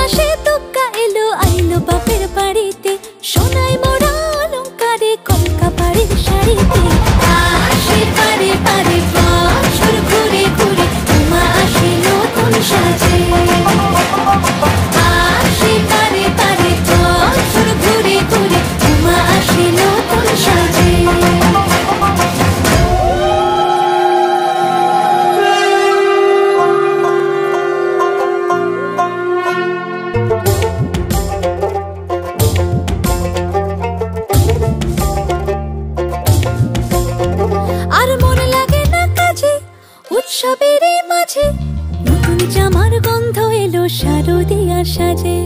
মাসে তোকা এলো আইলো বাপের বাড়িতে, সোনাই মোড়া অলংকারে কলকা বাড়ির শাড়িতে। আসে পারে পারে বছর ঘুরে ঘুরে, উমা আসে নতুন সাজে। আসে পারে পারে বছর ঘুরে ঘুরে, উমা আসে নতুন সাজে। আর মন লাগে না কাজে উৎসবের মাঝে, নতুন জামার গন্ধ এলো শারদিয়ার সাজে।